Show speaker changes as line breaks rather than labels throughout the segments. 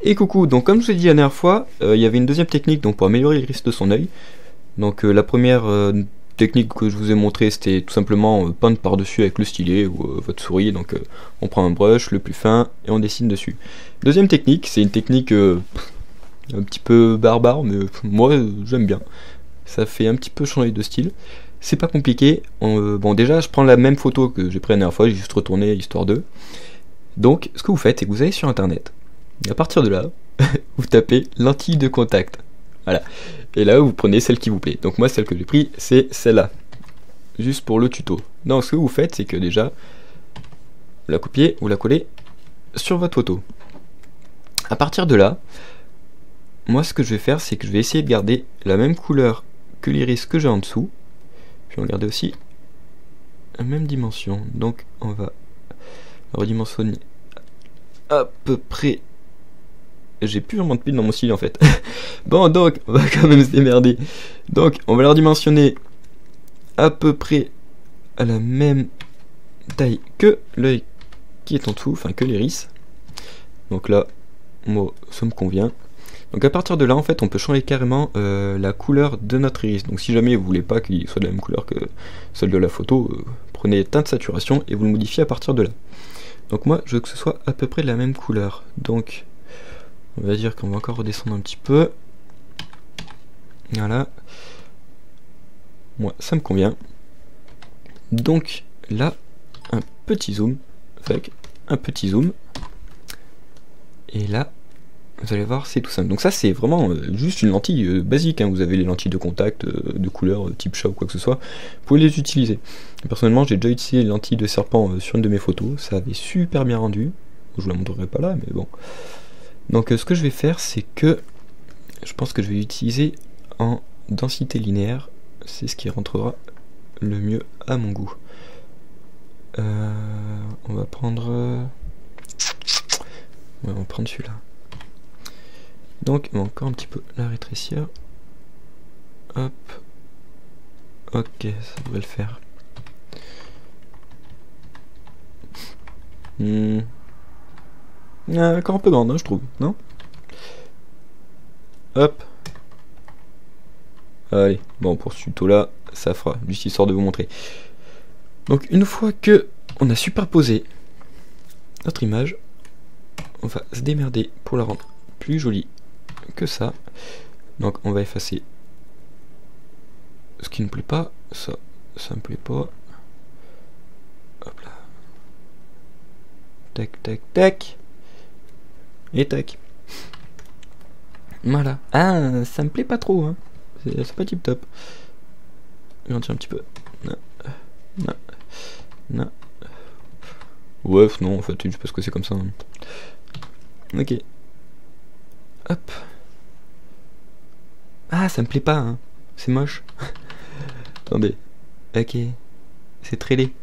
Et coucou, donc comme je vous ai dit la dernière fois, il y avait une deuxième technique donc pour améliorer l'iris de son œil. Donc la première technique que je vous ai montré, c'était tout simplement peindre par-dessus avec le stylet ou votre souris. Donc on prend un brush, le plus fin, et on dessine dessus. Deuxième technique, c'est une technique un petit peu barbare, mais moi j'aime bien. Ça fait un petit peu changer de style. C'est pas compliqué. Bon déjà, je prends la même photo que j'ai prise la dernière fois, j'ai juste retourné histoire de. Donc ce que vous faites, c'est que vous allez sur internet. Et à partir de là, vous tapez lentille de contact. Voilà. Et là, vous prenez celle qui vous plaît. Donc moi, celle que j'ai prise, c'est celle-là. Juste pour le tuto. Donc ce que vous faites, c'est que déjà, vous la copiez ou la collez sur votre photo. À partir de là, moi ce que je vais faire, c'est que je vais essayer de garder la même couleur que l'iris que j'ai en dessous. Puis on va garder aussi la même dimension. Donc on va redimensionner à peu près. J'ai plus vraiment de pile dans mon stylet en fait. Bon, donc on va quand même se démerder. Donc on va leur dimensionner à peu près à la même taille que l'œil qui est en dessous, enfin que l'iris. Donc là, moi ça me convient. Donc à partir de là, en fait, on peut changer carrément la couleur de notre iris. Donc si jamais vous voulez pas qu'il soit de la même couleur que celle de la photo, prenez teinte saturation et vous le modifiez à partir de là. Donc moi, je veux que ce soit à peu près de la même couleur. Donc on va dire qu'on va encore redescendre un petit peu. Voilà. Moi, ça me convient. Donc là, un petit zoom. Avec un petit zoom. Et là, vous allez voir, c'est tout simple. Donc ça, c'est vraiment juste une lentille basique. Hein. Vous avez les lentilles de contact de couleur type chat ou quoi que ce soit. Vous pouvez les utiliser. Personnellement, j'ai déjà utilisé les lentilles de serpent sur une de mes photos. Ça avait super bien rendu. Je vous la montrerai pas là, mais bon. Donc ce que je vais faire, c'est que je pense que je vais utiliser en densité linéaire. C'est ce qui rentrera le mieux à mon goût. On va prendre... Ouais, on va prendre celui-là. Donc on va encore un petit peu la rétrécir. Hop. Ok, ça devrait le faire. Encore un peu grande, hein, je trouve, non? Hop. Allez, bon, pour ce tuto-là, ça fera, juste histoire de vous montrer. Donc, une fois que on a superposé notre image, on va se démerder pour la rendre plus jolie que ça. Donc, on va effacer ce qui ne plaît pas. Ça me plaît pas. Hop là. Tac, tac, tac. Et tac. Voilà. Ah, ça me plaît pas trop, hein. C'est pas tip top. Je vais en tirer un petit peu. Non. Non. Non. Ouais, non, en fait, juste parce que c'est comme ça. Hein. Ok. Hop. Ah, ça me plaît pas, hein. C'est moche. Attendez. Ok. C'est très laid.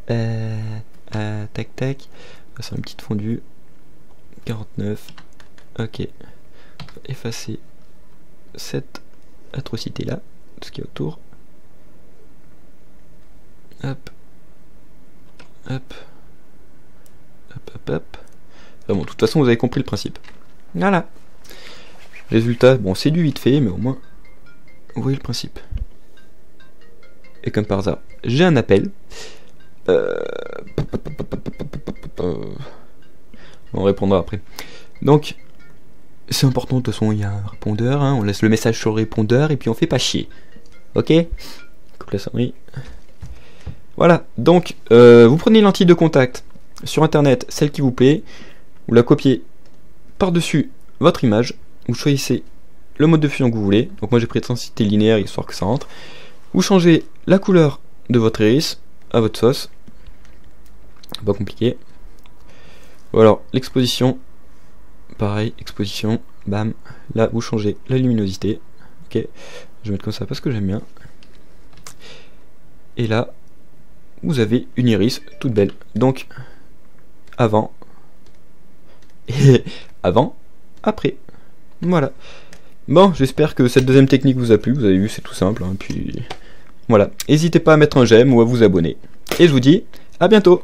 Tac, tac. On va faire une petite fondue. 49. Ok. Effacer cette atrocité là, tout ce qui est autour. Hop. Hop. Hop, hop, hop. Ah bon, de toute façon, vous avez compris le principe. Voilà. Résultat, bon, c'est du vite fait, mais au moins, vous voyez le principe. Et comme par hasard, j'ai un appel. On répondra après. Donc, c'est important, de toute façon, il y a un répondeur, hein, on laisse le message sur le répondeur et puis on fait pas chier. Ok? Coupe la sonnerie. Voilà, donc, vous prenez une lentille de contact sur internet, celle qui vous plaît, vous la copiez par-dessus votre image, vous choisissez le mode de fusion que vous voulez, donc moi j'ai pris densité linéaire histoire que ça rentre, vous changez la couleur de votre iris à votre sauce, pas compliqué. Voilà, l'exposition, pareil, exposition, bam, là vous changez la luminosité, ok, je vais mettre comme ça parce que j'aime bien, et là, vous avez une iris toute belle, donc, avant, et avant, après, voilà. Bon, j'espère que cette deuxième technique vous a plu, vous avez vu, c'est tout simple, hein, puis, voilà, n'hésitez pas à mettre un j'aime ou à vous abonner, et je vous dis, à bientôt.